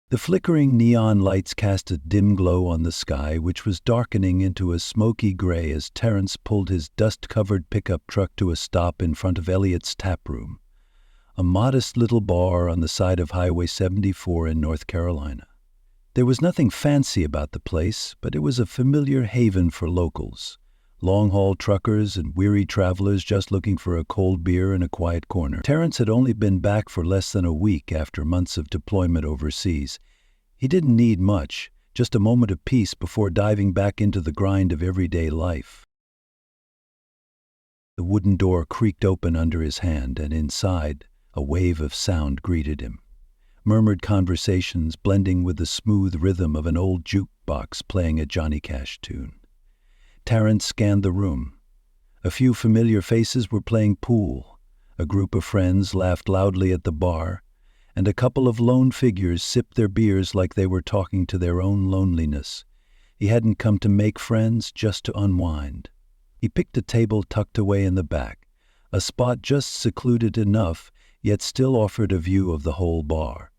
The flickering neon lights cast a dim glow on the sky, which was darkening into a smoky gray as Terence pulled his dust-covered pickup truck to a stop in front of Elliot's Tap Room, a modest little bar on the side of Highway 74 in North Carolina. There was nothing fancy about the place, but it was a familiar haven for locals, long-haul truckers and weary travelers just looking for a cold beer in a quiet corner. Terence had only been back for less than a week after months of deployment overseas. He didn't need much, just a moment of peace before diving back into the grind of everyday life. The wooden door creaked open under his hand, and inside, a wave of sound greeted him. Murmured conversations blending with the smooth rhythm of an old jukebox playing a Johnny Cash tune. Terence scanned the room. A few familiar faces were playing pool, a group of friends laughed loudly at the bar, and a couple of lone figures sipped their beers like they were talking to their own loneliness. He hadn't come to make friends, just to unwind. He picked a table tucked away in the back, a spot just secluded enough, yet still offered a view of the whole bar.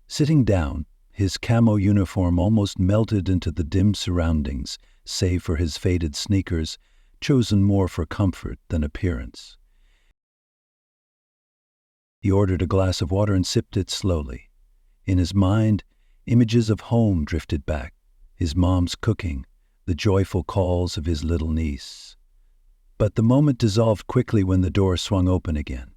Sitting down, his camo uniform almost melted into the dim surroundings, save for his faded sneakers, chosen more for comfort than appearance. He ordered a glass of water and sipped it slowly. In his mind, images of home drifted back, his mom's cooking, the joyful calls of his little niece. But the moment dissolved quickly when the door swung open again.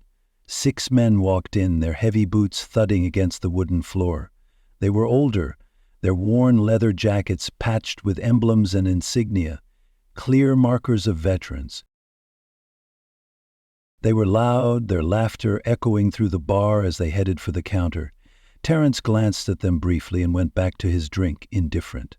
6 men walked in, their heavy boots thudding against the wooden floor. They were older, their worn leather jackets patched with emblems and insignia, clear markers of veterans. They were loud, their laughter echoing through the bar as they headed for the counter. Terence glanced at them briefly and went back to his drink, indifferent.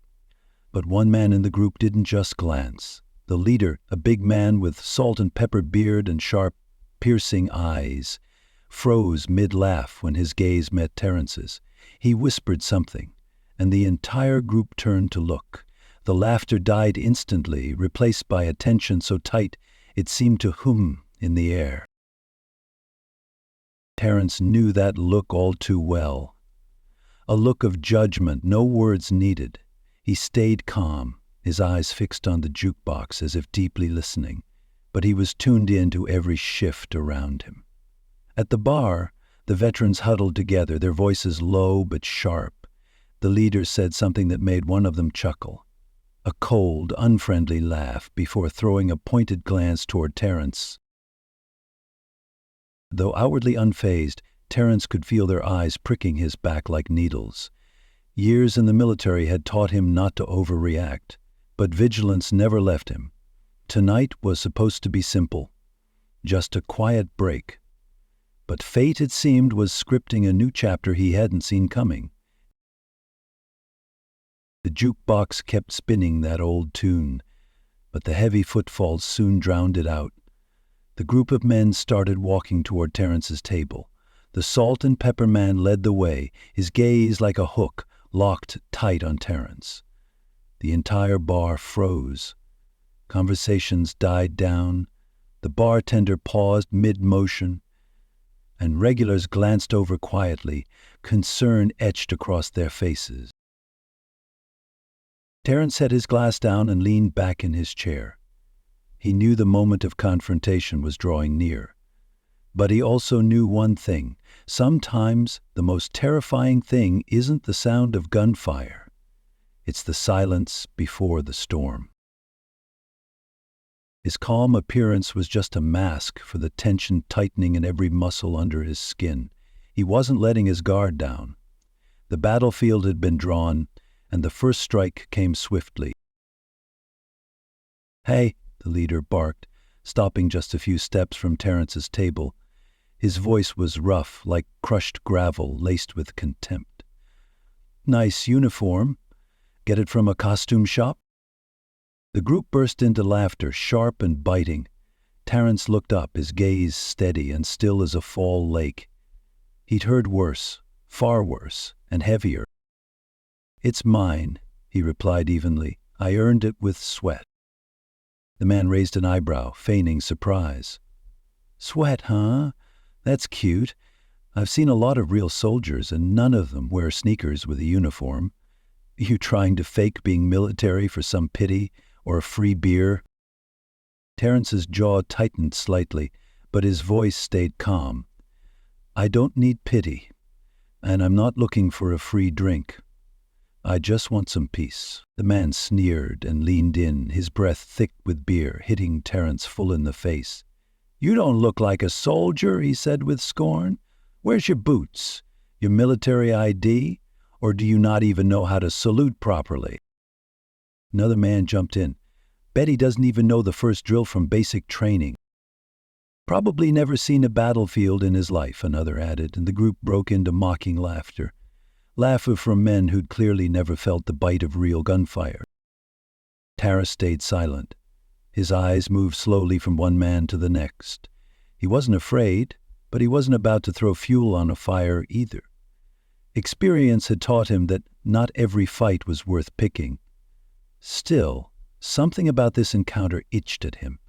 But one man in the group didn't just glance. The leader, a big man with salt and pepper beard and sharp, piercing eyes, froze mid-laugh when his gaze met Terence's. He whispered something, and the entire group turned to look. The laughter died instantly, replaced by a tension so tight it seemed to hum in the air. Terence knew that look all too well. A look of judgment, no words needed. He stayed calm, his eyes fixed on the jukebox as if deeply listening, but he was tuned in to every shift around him. At the bar, the veterans huddled together, their voices low but sharp. The leader said something that made one of them chuckle, a cold, unfriendly laugh before throwing a pointed glance toward Terence. Though outwardly unfazed, Terence could feel their eyes pricking his back like needles. Years in the military had taught him not to overreact, but vigilance never left him. Tonight was supposed to be simple, just a quiet break. But fate, it seemed, was scripting a new chapter he hadn't seen coming. The jukebox kept spinning that old tune, but the heavy footfalls soon drowned it out. The group of men started walking toward Terence's table. The salt and pepper man led the way, his gaze like a hook, locked tight on Terence. The entire bar froze. Conversations died down. The bartender paused mid-motion, and regulars glanced over quietly, concern etched across their faces. Terence set his glass down and leaned back in his chair. He knew the moment of confrontation was drawing near. But he also knew one thing. Sometimes the most terrifying thing isn't the sound of gunfire. It's the silence before the storm. His calm appearance was just a mask for the tension tightening in every muscle under his skin. He wasn't letting his guard down. The battlefield had been drawn, and the first strike came swiftly. "Hey," the leader barked, stopping just a few steps from Terence's table. His voice was rough, like crushed gravel laced with contempt. "Nice uniform. Get it from a costume shop?" The group burst into laughter, sharp and biting. Terence looked up, his gaze steady and still as a fall lake. He'd heard worse, far worse, and heavier. "It's mine," he replied evenly. "I earned it with sweat." The man raised an eyebrow, feigning surprise. "Sweat, huh? That's cute. I've seen a lot of real soldiers, and none of them wear sneakers with a uniform. You trying to fake being military for some pity or a free beer?" Terence's jaw tightened slightly, but his voice stayed calm. "I don't need pity, and I'm not looking for a free drink. I just want some peace." The man sneered and leaned in, his breath thick with beer, hitting Terence full in the face. "You don't look like a soldier," he said with scorn. "Where's your boots? Your military ID? Or do you not even know how to salute properly?" Another man jumped in. "Bet he doesn't even know the first drill from basic training." "Probably never seen a battlefield in his life," another added, and the group broke into mocking laughter. Laughter from men who'd clearly never felt the bite of real gunfire. Terence stayed silent. His eyes moved slowly from one man to the next. He wasn't afraid, but he wasn't about to throw fuel on a fire either. Experience had taught him that not every fight was worth picking. Still, something about this encounter itched at him.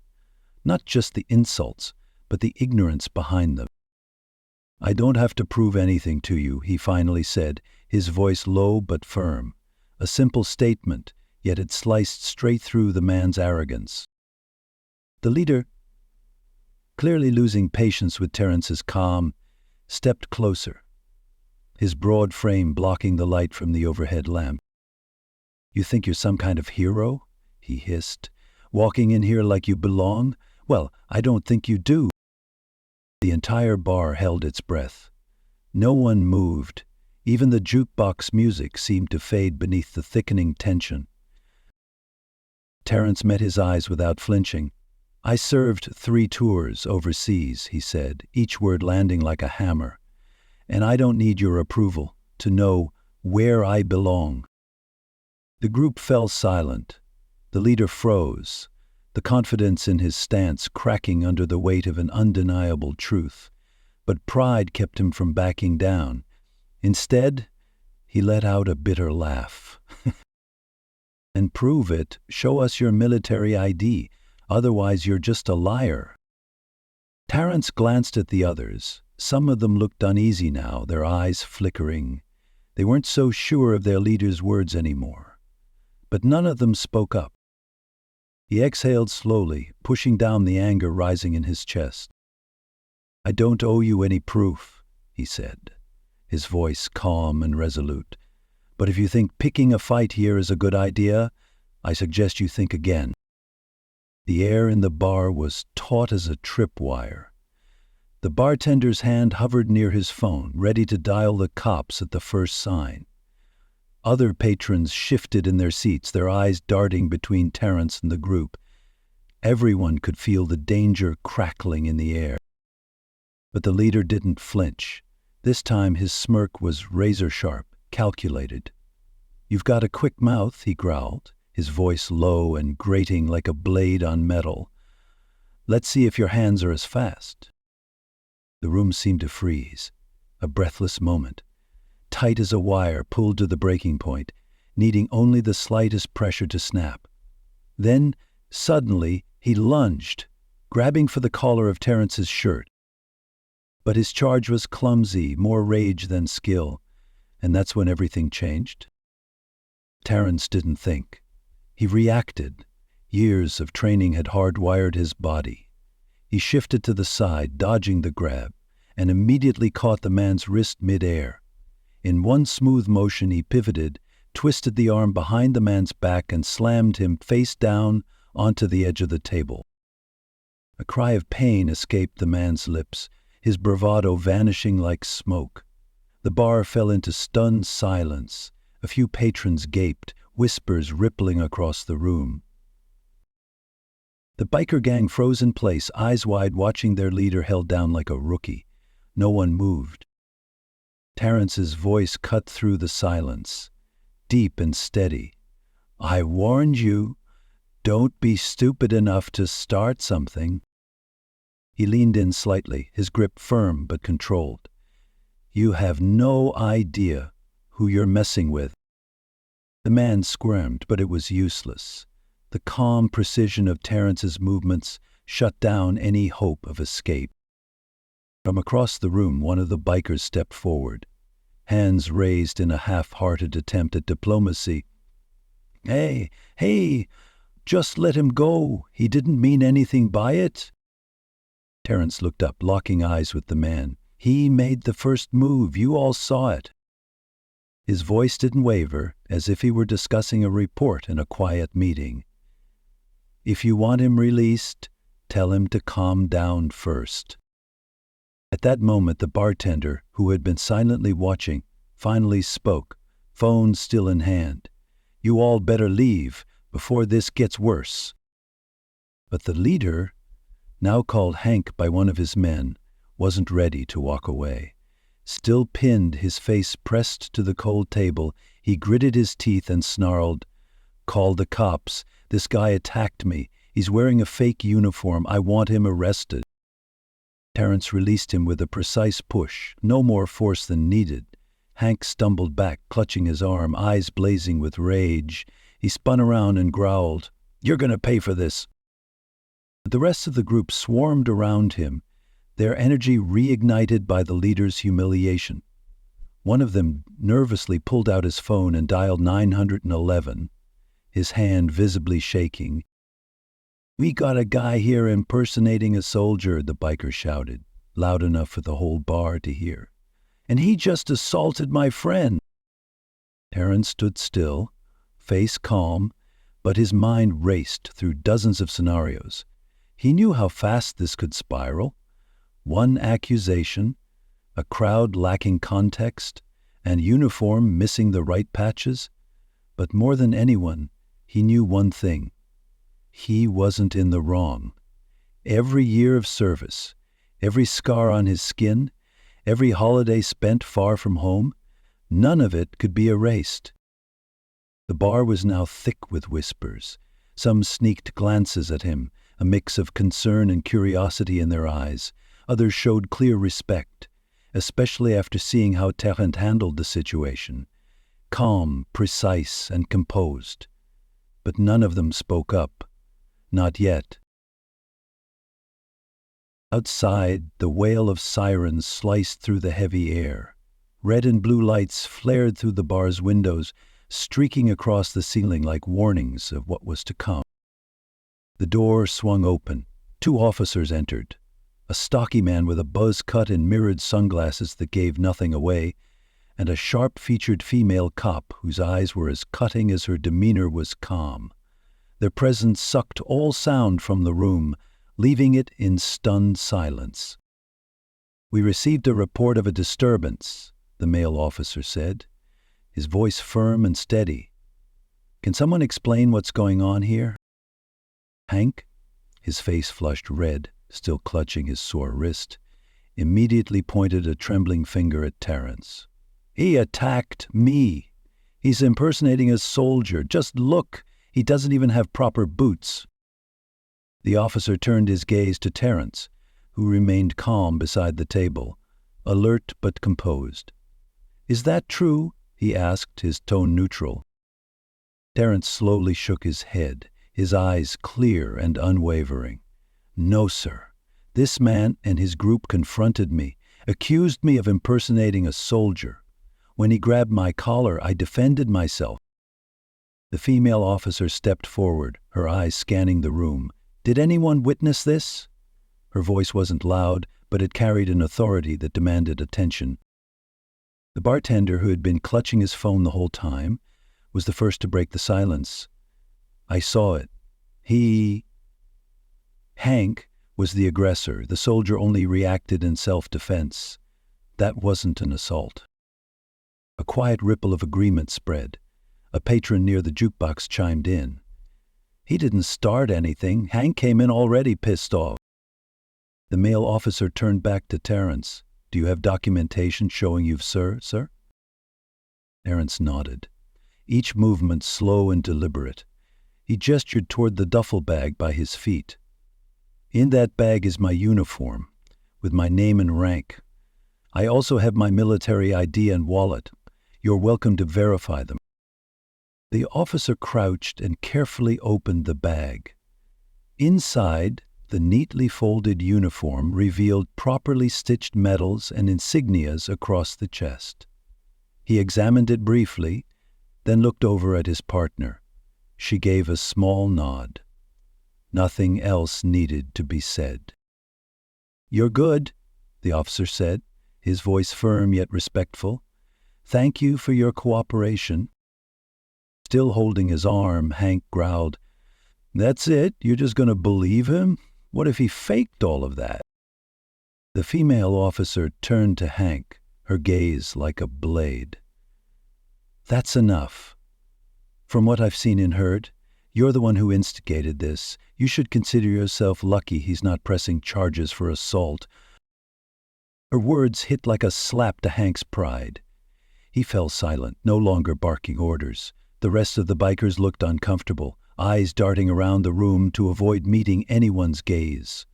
Not just the insults, but the ignorance behind them. "I don't have to prove anything to you," he finally said, his voice low but firm. A simple statement, yet it sliced straight through the man's arrogance. The leader, clearly losing patience with Terence's calm, stepped closer, his broad frame blocking the light from the overhead lamp. "You think you're some kind of hero?" he hissed. "Walking in here like you belong? Well, I don't think you do." The entire bar held its breath. No one moved. Even the jukebox music seemed to fade beneath the thickening tension. Terence met his eyes without flinching. "I served 3 tours overseas," he said, each word landing like a hammer. "And I don't need your approval to know where I belong." The group fell silent. The leader froze, the confidence in his stance cracking under the weight of an undeniable truth. But pride kept him from backing down. Instead, he let out a bitter laugh. "And prove it. Show us your military ID. Otherwise, you're just a liar." Terence glanced at the others. Some of them looked uneasy now, their eyes flickering. They weren't so sure of their leader's words anymore. But none of them spoke up. He exhaled slowly, pushing down the anger rising in his chest. "I don't owe you any proof," he said, his voice calm and resolute. "But if you think picking a fight here is a good idea, I suggest you think again." The air in the bar was taut as a tripwire. The bartender's hand hovered near his phone, ready to dial the cops at the first sign. Other patrons shifted in their seats, their eyes darting between Terence and the group. Everyone could feel the danger crackling in the air. But the leader didn't flinch. This time his smirk was razor-sharp, calculated. "You've got a quick mouth," he growled, his voice low and grating like a blade on metal. "Let's see if your hands are as fast." The room seemed to freeze, a breathless moment, tight as a wire pulled to the breaking point, needing only the slightest pressure to snap. Then, suddenly, he lunged, grabbing for the collar of Terence's shirt. But his charge was clumsy, more rage than skill, and that's when everything changed. Terence didn't think. He reacted. Years of training had hardwired his body. He shifted to the side, dodging the grab, and immediately caught the man's wrist mid-air. In one smooth motion he pivoted, twisted the arm behind the man's back and slammed him face down onto the edge of the table. A cry of pain escaped the man's lips, his bravado vanishing like smoke. The bar fell into stunned silence. A few patrons gaped, whispers rippling across the room. The biker gang froze in place, eyes wide, watching their leader held down like a rookie. No one moved. Terence's voice cut through the silence, deep and steady. "I warned you. Don't be stupid enough to start something." He leaned in slightly, his grip firm but controlled. "You have no idea who you're messing with." The man squirmed, but it was useless. The calm precision of Terence's movements shut down any hope of escape. From across the room, one of the bikers stepped forward, hands raised in a half-hearted attempt at diplomacy. Hey, just let him go. He didn't mean anything by it." Terence looked up, locking eyes with the man. "He made the first move. You all saw it." His voice didn't waver, as if he were discussing a report in a quiet meeting. "If you want him released, tell him to calm down first." At that moment, the bartender, who had been silently watching, finally spoke, phone still in hand. "You all better leave before this gets worse." But the leader, now called Hank by one of his men, wasn't ready to walk away. Still pinned, his face pressed to the cold table, he gritted his teeth and snarled, "Call the cops. This guy attacked me. He's wearing a fake uniform. I want him arrested." Terence released him with a precise push, no more force than needed. Hank stumbled back, clutching his arm, eyes blazing with rage. He spun around and growled, "You're going to pay for this." The rest of the group swarmed around him, their energy reignited by the leader's humiliation. One of them nervously pulled out his phone and dialed 911, his hand visibly shaking. "We got a guy here impersonating a soldier," the biker shouted, loud enough for the whole bar to hear. "And he just assaulted my friend." Terence stood still, face calm, but his mind raced through dozens of scenarios. He knew how fast this could spiral. One accusation, a crowd lacking context, and uniform missing the right patches. But more than anyone, he knew one thing. He wasn't in the wrong. Every year of service, every scar on his skin, every holiday spent far from home, none of it could be erased. The bar was now thick with whispers. Some sneaked glances at him, a mix of concern and curiosity in their eyes. Others showed clear respect, especially after seeing how Terence handled the situation. Calm, precise, and composed. But none of them spoke up. Not yet. Outside, the wail of sirens sliced through the heavy air. Red and blue lights flared through the bar's windows, streaking across the ceiling like warnings of what was to come. The door swung open. 2 officers entered. A stocky man with a buzz cut and mirrored sunglasses that gave nothing away, and a sharp-featured female cop whose eyes were as cutting as her demeanor was calm. Their presence sucked all sound from the room, leaving it in stunned silence. "We received a report of a disturbance," the male officer said, his voice firm and steady. "Can someone explain what's going on here?" Hank, his face flushed red, still clutching his sore wrist, immediately pointed a trembling finger at Terence. "He attacked me. He's impersonating a soldier. Just look, he doesn't even have proper boots." The officer turned his gaze to Terence, who remained calm beside the table, alert but composed. "Is that true?" he asked, his tone neutral. Terence slowly shook his head, his eyes clear and unwavering. "No, sir. This man and his group confronted me, accused me of impersonating a soldier. When he grabbed my collar, I defended myself." The female officer stepped forward, her eyes scanning the room. "Did anyone witness this?" Her voice wasn't loud, but it carried an authority that demanded attention. The bartender, who had been clutching his phone the whole time, was the first to break the silence. "I saw it. Hank was the aggressor. The soldier only reacted in self-defense. That wasn't an assault." A quiet ripple of agreement spread. A patron near the jukebox chimed in. "He didn't start anything. Hank came in already pissed off." The male officer turned back to Terence. "Do you have documentation showing you've sir?" Terence nodded, each movement slow and deliberate. He gestured toward the duffel bag by his feet. "In that bag is my uniform, with my name and rank. I also have my military ID and wallet. You're welcome to verify them." The officer crouched and carefully opened the bag. Inside, The neatly folded uniform revealed properly stitched medals and insignias across the chest. He examined it briefly, then looked over at his partner. She gave a small nod. Nothing else needed to be said. "You're good," the officer said, his voice firm yet respectful. "Thank you for your cooperation." Still holding his arm, Hank growled, "That's it? You're just going to believe him? What if he faked all of that?" The female officer turned to Hank, her gaze like a blade. "That's enough. From what I've seen and heard, you're the one who instigated this. You should consider yourself lucky he's not pressing charges for assault." Her words hit like a slap to Hank's pride. He fell silent, no longer barking orders. The rest of the bikers looked uncomfortable, eyes darting around the room to avoid meeting anyone's gaze.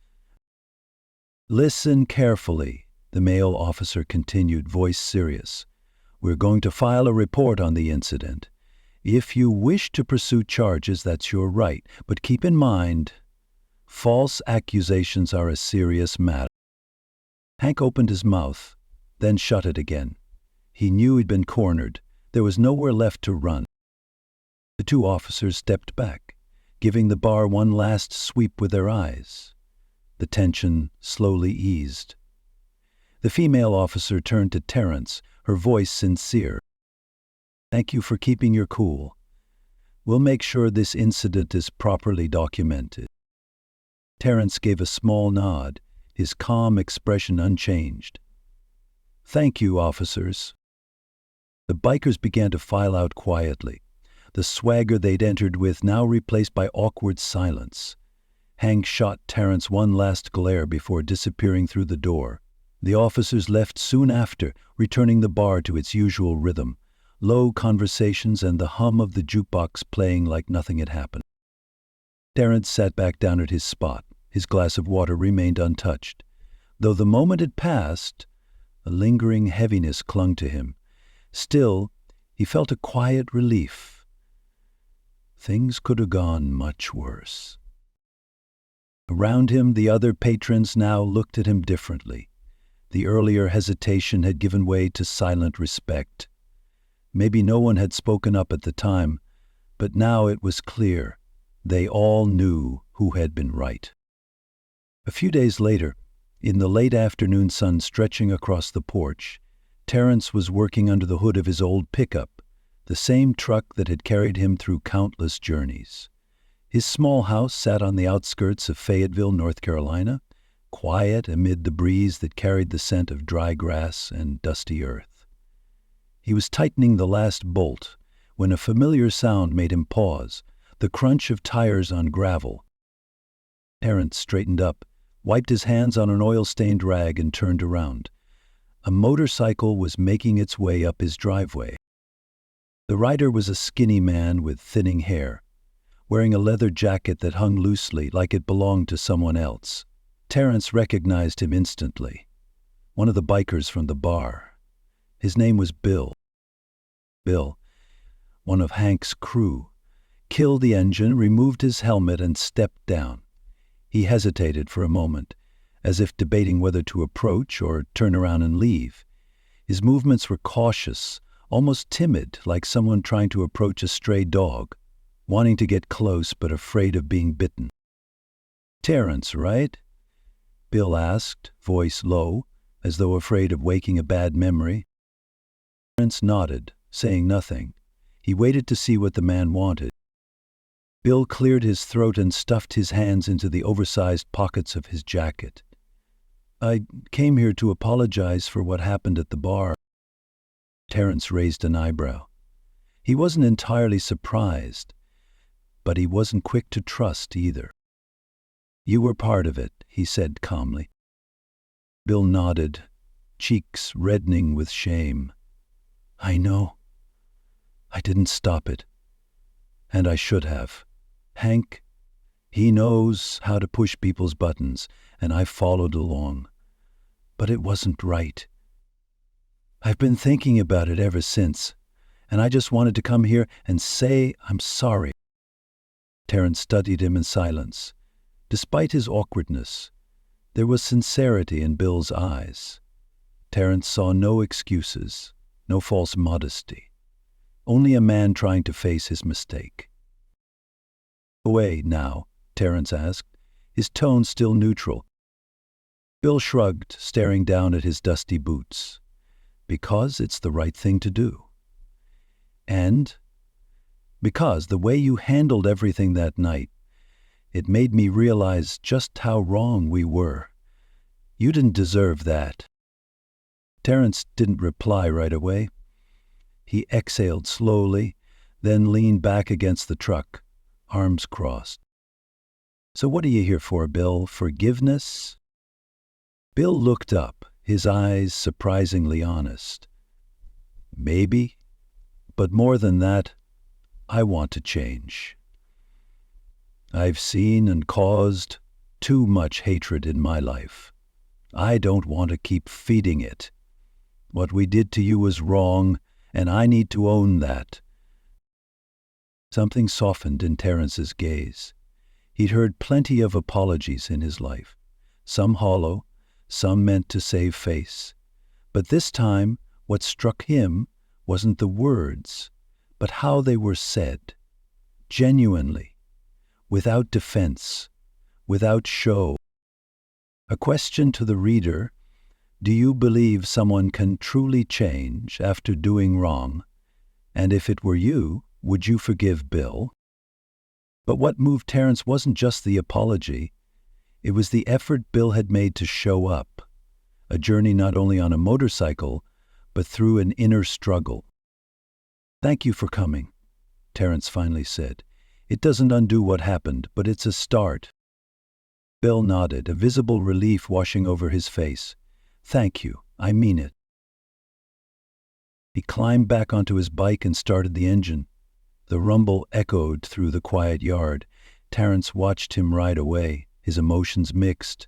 "Listen carefully," the male officer continued, voice serious. "We're going to file a report on the incident. If you wish to pursue charges, that's your right, but keep in mind, false accusations are a serious matter." Hank opened his mouth, then shut it again. He knew he'd been cornered. There was nowhere left to run. The two officers stepped back, giving the bar one last sweep with their eyes. The tension slowly eased. The female officer turned to Terence, her voice sincere. "Thank you for keeping your cool. We'll make sure this incident is properly documented." Terence gave a small nod, his calm expression unchanged. "Thank you, officers." The bikers began to file out quietly, the swagger they'd entered with now replaced by awkward silence. Hank shot Terence one last glare before disappearing through the door. The officers left soon after, returning the bar to its usual rhythm, low conversations and the hum of the jukebox playing like nothing had happened. Terence sat back down at his spot. His glass of water remained untouched. Though the moment had passed, a lingering heaviness clung to him. Still, he felt a quiet relief. Things could have gone much worse. Around him, the other patrons now looked at him differently. The earlier hesitation had given way to silent respect. Maybe no one had spoken up at the time, but now it was clear. They all knew who had been right. A few days later, in the late afternoon sun stretching across the porch, Terence was working under the hood of his old pickup, the same truck that had carried him through countless journeys. His small house sat on the outskirts of Fayetteville, North Carolina, quiet amid the breeze that carried the scent of dry grass and dusty earth. He was tightening the last bolt when a familiar sound made him pause, the crunch of tires on gravel. Terence straightened up, wiped his hands on an oil-stained rag and turned around. A motorcycle was making its way up his driveway. The rider was a skinny man with thinning hair, wearing a leather jacket that hung loosely like it belonged to someone else. Terence recognized him instantly. One of the bikers from the bar. His name was Bill. Bill, one of Hank's crew, killed the engine, removed his helmet, and stepped down. He hesitated for a moment, as if debating whether to approach or turn around and leave. His movements were cautious, almost timid, like someone trying to approach a stray dog, wanting to get close but afraid of being bitten. "Terence, right?" Bill asked, voice low, as though afraid of waking a bad memory. Terence nodded, saying nothing. He waited to see what the man wanted. Bill cleared his throat and stuffed his hands into the oversized pockets of his jacket. "I came here to apologize for what happened at the bar." Terence raised an eyebrow. He wasn't entirely surprised, but he wasn't quick to trust either. "You were part of it," he said calmly. Bill nodded, cheeks reddening with shame. "I know. I didn't stop it. And I should have. Hank, he knows how to push people's buttons, and I followed along. But it wasn't right. I've been thinking about it ever since, and I just wanted to come here and say I'm sorry." Terence studied him in silence. Despite his awkwardness, there was sincerity in Bill's eyes. Terence saw no excuses, no false modesty, only a man trying to face his mistake. "Away now?" Terence asked, his tone still neutral. Bill shrugged, staring down at his dusty boots. "Because it's the right thing to do. And because the way you handled everything that night, it made me realize just how wrong we were. You didn't deserve that." Terence didn't reply right away. He exhaled slowly, then leaned back against the truck, arms crossed. "So what are you here for, Bill? Forgiveness?" Bill looked up, his eyes surprisingly honest. "Maybe, but more than that, I want to change. I've seen and caused too much hatred in my life. I don't want to keep feeding it. What we did to you was wrong, and I need to own that." Something softened in Terence's gaze. He'd heard plenty of apologies in his life, some hollow, some meant to save face. But this time, what struck him wasn't the words, but how they were said, genuinely, without defense, without show. A question to the reader: do you believe someone can truly change after doing wrong? And if it were you, would you forgive Bill? But what moved Terence wasn't just the apology. It was the effort Bill had made to show up, a journey not only on a motorcycle, but through an inner struggle. "Thank you for coming," Terence finally said. "It doesn't undo what happened, but it's a start." Bill nodded, a visible relief washing over his face. "Thank you, I mean it." He climbed back onto his bike and started the engine. The rumble echoed through the quiet yard. Terence watched him ride away, his emotions mixed.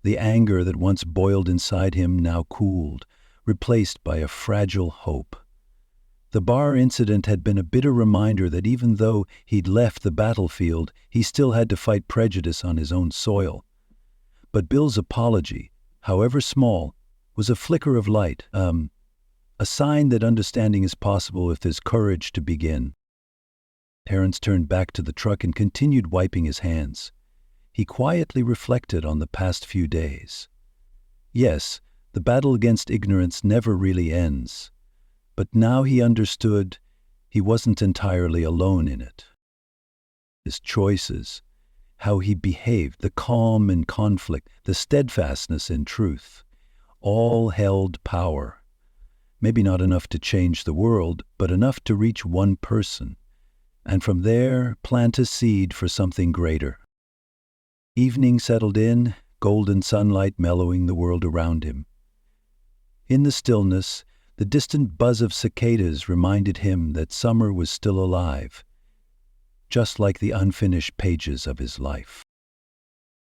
The anger that once boiled inside him now cooled, replaced by a fragile hope. The bar incident had been a bitter reminder that even though he'd left the battlefield, he still had to fight prejudice on his own soil. But Bill's apology, however small, was a flicker of light, a sign that understanding is possible if there's courage to begin. Terence turned back to the truck and continued wiping his hands. He quietly reflected on the past few days. Yes, the battle against ignorance never really ends. But now he understood he wasn't entirely alone in it. His choices, how he behaved, the calm in conflict, the steadfastness in truth, all held power. Maybe not enough to change the world, but enough to reach one person, and from there plant a seed for something greater. Evening settled in, golden sunlight mellowing the world around him. In the stillness, the distant buzz of cicadas reminded him that summer was still alive, just like the unfinished pages of his life.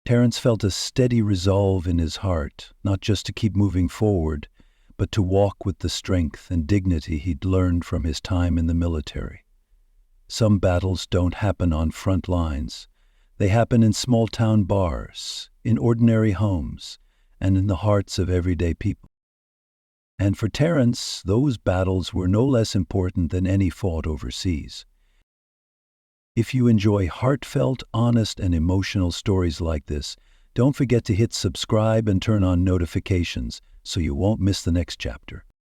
Terence felt a steady resolve in his heart, not just to keep moving forward, but to walk with the strength and dignity he'd learned from his time in the military. Some battles don't happen on front lines. They happen in small-town bars, in ordinary homes, and in the hearts of everyday people. And for Terence, those battles were no less important than any fought overseas. If you enjoy heartfelt, honest, and emotional stories like this, don't forget to hit subscribe and turn on notifications so you won't miss the next chapter.